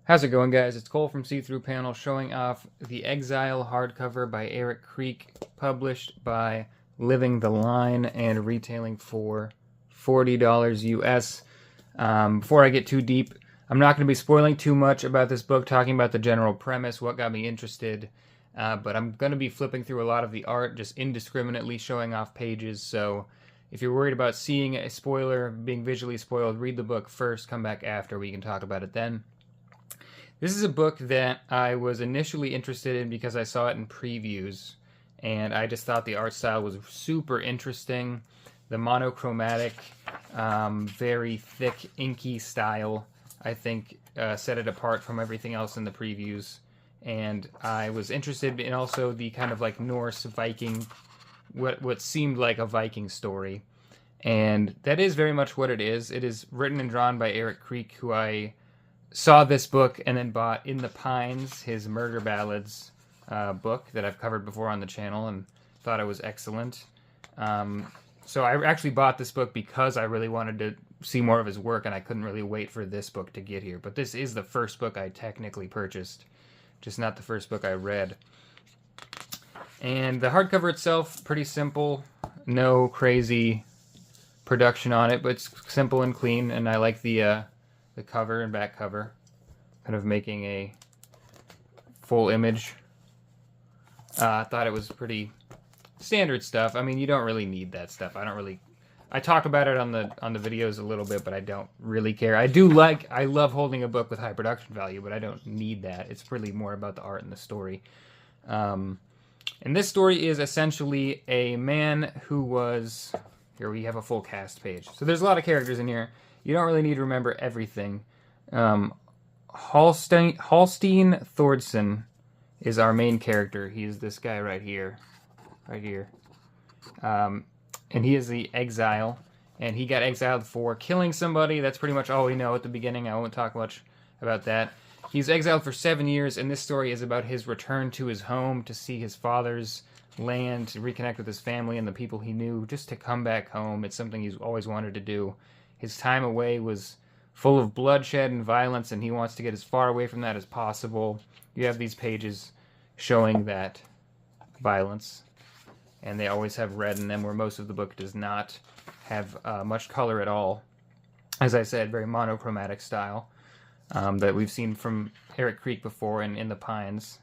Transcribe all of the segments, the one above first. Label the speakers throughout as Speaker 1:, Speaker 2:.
Speaker 1: How's it going, guys? It's Cole from See Through Panel showing off the Exile hardcover by Erik Kriek, published by Living the Line and retailing for $40 US. Before I get too deep, I'm not going to be spoiling too much about this book, talking about the general premise, what got me interested, but I'm going to be flipping through a lot of the art, just indiscriminately showing off pages, so if you're worried about seeing a spoiler, being visually spoiled, read the book first, come back after, we can talk about it then. This is a book that I was initially interested in because I saw it in previews, and I just thought the art style was super interesting. The monochromatic, very thick, inky style, I think, set it apart from everything else in the previews. And I was interested in also the kind of like Norse Viking, what seemed like a Viking story. And that is very much what it is. It is written and drawn by Erik Kriek, who I saw this book and then bought In the Pines, his Murder Ballads book that I've covered before on the channel, and thought it was excellent. So I actually bought this book because I really wanted to see more of his work, and I couldn't really wait for this book to get here. But this is the first book I technically purchased, just not the first book I read. And the hardcover itself, pretty simple, no crazy production on it, but it's simple and clean, and I like the cover and back cover, kind of making a full image. I thought it was pretty standard stuff. I mean, you don't really need that stuff. I talk about it on the videos a little bit, but I don't really care. I love holding a book with high production value, but I don't need that. It's really more about the art and the story. And this story is essentially a man who was... Here we have a full cast page. So there's a lot of characters in here. You don't really need to remember everything. Halstein Thordson is our main character. He is this guy right here. And he is the Exile. And he got exiled for killing somebody. That's pretty much all we know at the beginning. I won't talk much about that. He's exiled for 7 years, and this story is about his return to his home to see his father's land, to reconnect with his family and the people he knew, just to come back home. It's something he's always wanted to do. His time away was full of bloodshed and violence, and he wants to get as far away from that as possible. You have these pages showing that violence, and they always have red in them, where most of the book does not have much color at all. As I said, very monochromatic style that we've seen from Erik Kriek before in The Pines.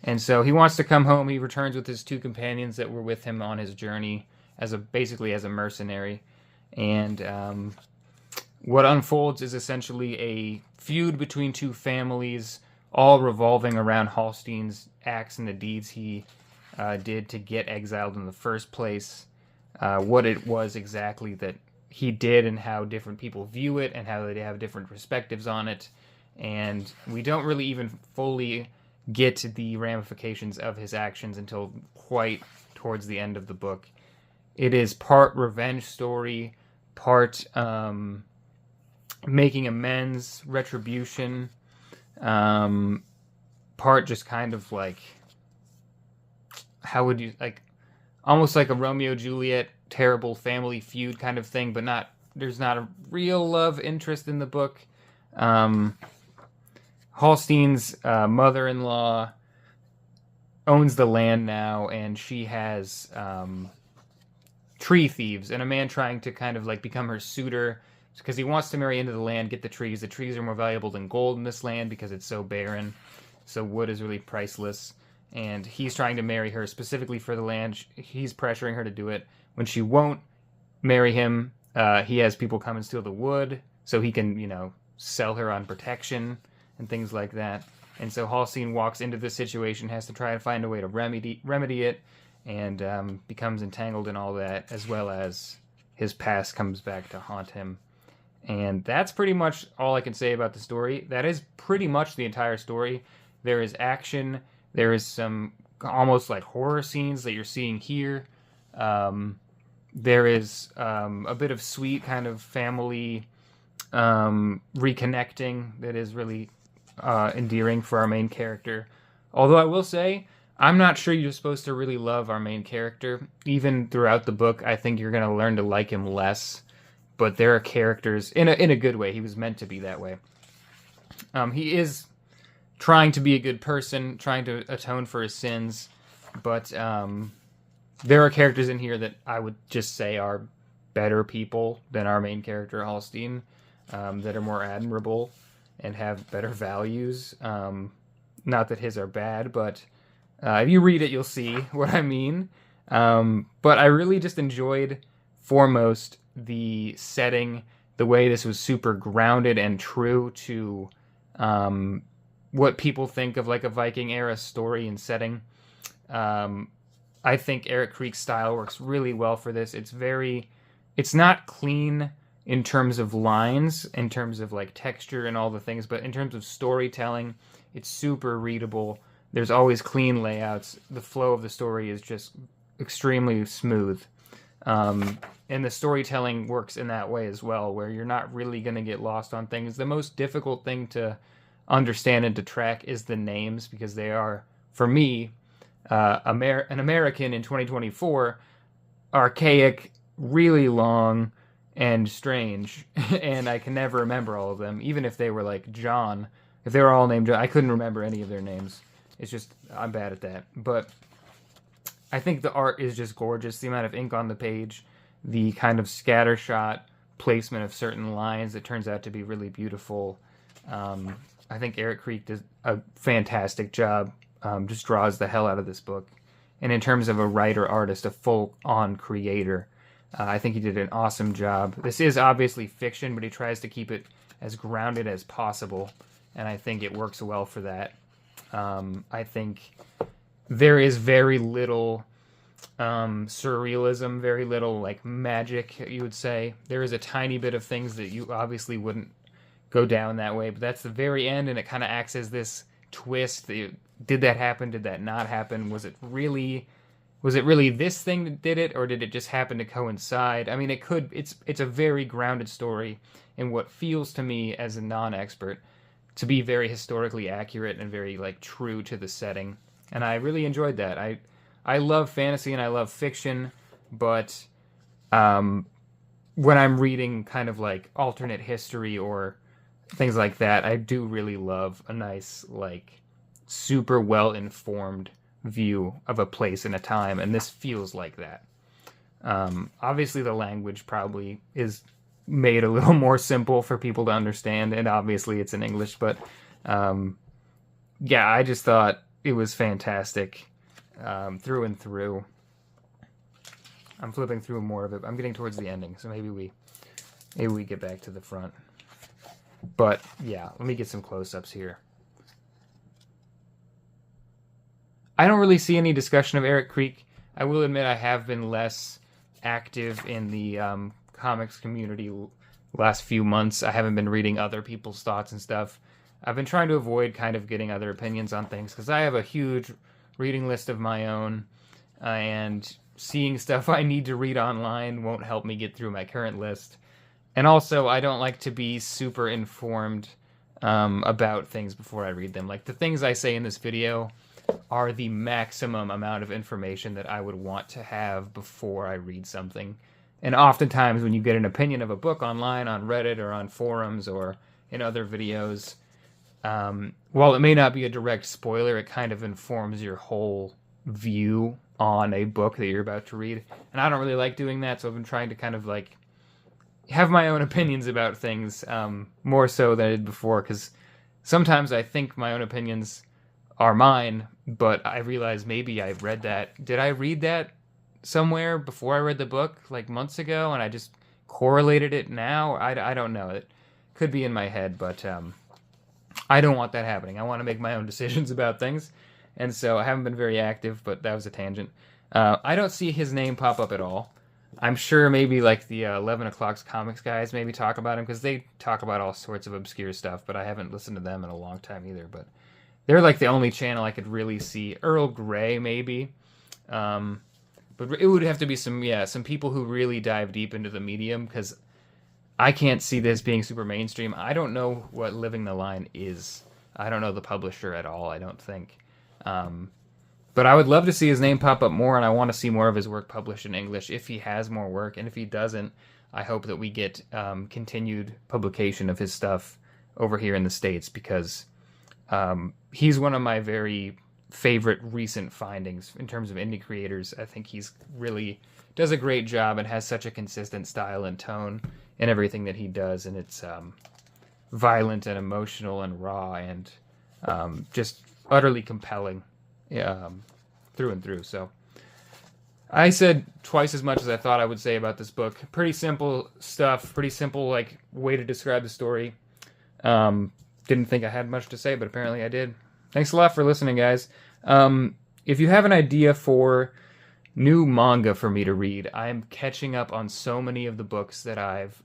Speaker 1: And so he wants to come home. He returns with his two companions that were with him on his journey, basically as a mercenary. And what unfolds is essentially a feud between two families, all revolving around Halstein's acts and the deeds he did to get exiled in the first place. What it was exactly that he did and how different people view it and how they have different perspectives on it. And we don't really even fully get the ramifications of his actions until quite towards the end of the book. It is part revenge story, part making amends, retribution, part just kind of like, how would you, like, almost like a Romeo-Juliet terrible family feud kind of thing, but there's not a real love interest in the book. Halstein's mother-in-law owns the land now, and she has tree thieves and a man trying to kind of like become her suitor because he wants to marry into the land, get the trees. The trees are more valuable than gold in this land because it's so barren. So wood is really priceless. And he's trying to marry her specifically for the land. He's pressuring her to do it. When she won't marry him, he has people come and steal the wood so he can, sell her on protection and things like that. And so Halstein walks into this situation, has to try to find a way to remedy it, and becomes entangled in all that, as well as his past comes back to haunt him. And that's pretty much all I can say about the story. That is pretty much the entire story. There is action. There is some almost like horror scenes that you're seeing here. There is a bit of sweet kind of family reconnecting that is really endearing for our main character. Although I will say, I'm not sure you're supposed to really love our main character. Even throughout the book, I think you're going to learn to like him less. But there are characters, in a good way, he was meant to be that way. He is trying to be a good person, trying to atone for his sins, but there are characters in here that I would just say are better people than our main character, Hallstein, that are more admirable and have better values. Not that his are bad, but if you read it, you'll see what I mean. But I really just enjoyed, foremost, the setting, the way this was super grounded and true to what people think of like a Viking era story and setting. I think Erik Kriek's style works really well for this. It's not clean in terms of lines, in terms of like texture and all the things, but in terms of storytelling, it's super readable. There's always clean layouts. The flow of the story is just extremely smooth. And the storytelling works in that way as well, where you're not really going to get lost on things. The most difficult thing to understand and to track is the names, because they are, for me, an American in 2024, archaic, really long, and strange, and I can never remember all of them, even if they were like John. If they were all named John, I couldn't remember any of their names. It's just, I'm bad at that. But I think the art is just gorgeous. The amount of ink on the page, the kind of scattershot placement of certain lines that turns out to be really beautiful. I think Erik Kriek does a fantastic job. Just draws the hell out of this book. And in terms of a writer, artist, a full-on creator, I think he did an awesome job. This is obviously fiction, but he tries to keep it as grounded as possible, and I think it works well for that. I think there is very little surrealism, very little like magic, you would say. There is a tiny bit of things that you obviously wouldn't go down that way, but that's the very end, and it kind of acts as this twist. Did that happen? Did that not happen? Was it really this thing that did it, or did it just happen to coincide? I mean, it's a very grounded story in what feels to me, as a non-expert, to be very historically accurate and very like true to the setting. And I really enjoyed that. I love fantasy and I love fiction, but when I'm reading kind of like alternate history or things like that, I do really love a nice, like, super well-informed view of a place and a time, and this feels like that. Obviously, the language probably is made a little more simple for people to understand, and obviously it's in English, but yeah, I just thought it was fantastic through and through. I'm flipping through more of it. I'm getting towards the ending, so maybe we get back to the front. But yeah, let me get some close-ups here. I don't really see any discussion of Erik Kriek. I will admit I have been less active in the comics community last few months. I haven't been reading other people's thoughts and stuff. I've been trying to avoid kind of getting other opinions on things, because I have a huge reading list of my own, and seeing stuff I need to read online won't help me get through my current list. And also, I don't like to be super informed about things before I read them. Like, the things I say in this video are the maximum amount of information that I would want to have before I read something. And oftentimes when you get an opinion of a book online, on Reddit or on forums or in other videos, while it may not be a direct spoiler, it kind of informs your whole view on a book that you're about to read. And I don't really like doing that, so I've been trying to kind of like have my own opinions about things, more so than I did before, because sometimes I think my own opinions are mine, but I realize maybe I read that. Did I read that somewhere before I read the book, like months ago, and I just correlated it now? I don't know. It could be in my head, but I don't want that happening. I want to make my own decisions about things, and so I haven't been very active, but that was a tangent. I don't see his name pop up at all. I'm sure maybe like the 11 O'Clock's comics guys maybe talk about him, because they talk about all sorts of obscure stuff, but I haven't listened to them in a long time either. But they're like the only channel I could really see. Earl Grey maybe, but it would have to be some people who really dive deep into the medium, because I can't see this being super mainstream. I don't know what Living the Line is. I don't know the publisher at all, I don't think. But I would love to see his name pop up more, and I want to see more of his work published in English if he has more work. And if he doesn't, I hope that we get continued publication of his stuff over here in the States, because he's one of my very favorite recent findings in terms of indie creators. I think he's really does a great job and has such a consistent style and tone in everything that he does, and it's violent and emotional and raw and just utterly compelling through and through. So I said twice as much as I thought I would say about this book. Pretty simple stuff, pretty simple like way to describe the story. Didn't think I had much to say, but apparently I did. Thanks a lot for listening, guys. If you have an idea for new manga for me to read, I'm catching up on so many of the books that I've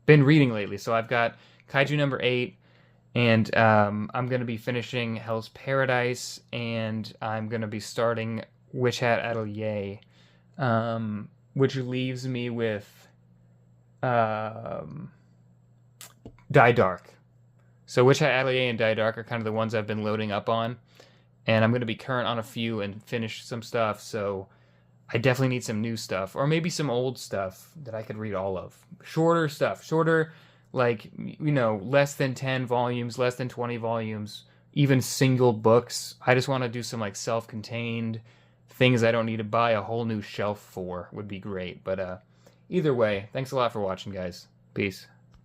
Speaker 1: been reading lately. So I've got Kaiju number 8, and I'm going to be finishing Hell's Paradise, and I'm going to be starting Witch Hat Atelier, which leaves me with Die Dark. So Witch Hat Atelier and Die Dark are kind of the ones I've been loading up on, and I'm going to be current on a few and finish some stuff, so I definitely need some new stuff, or maybe some old stuff that I could read all of. Shorter stuff, like, less than 10 volumes, less than 20 volumes, even single books. I just want to do some like self-contained things I don't need to buy a whole new shelf for would be great. But either way, thanks a lot for watching, guys. Peace.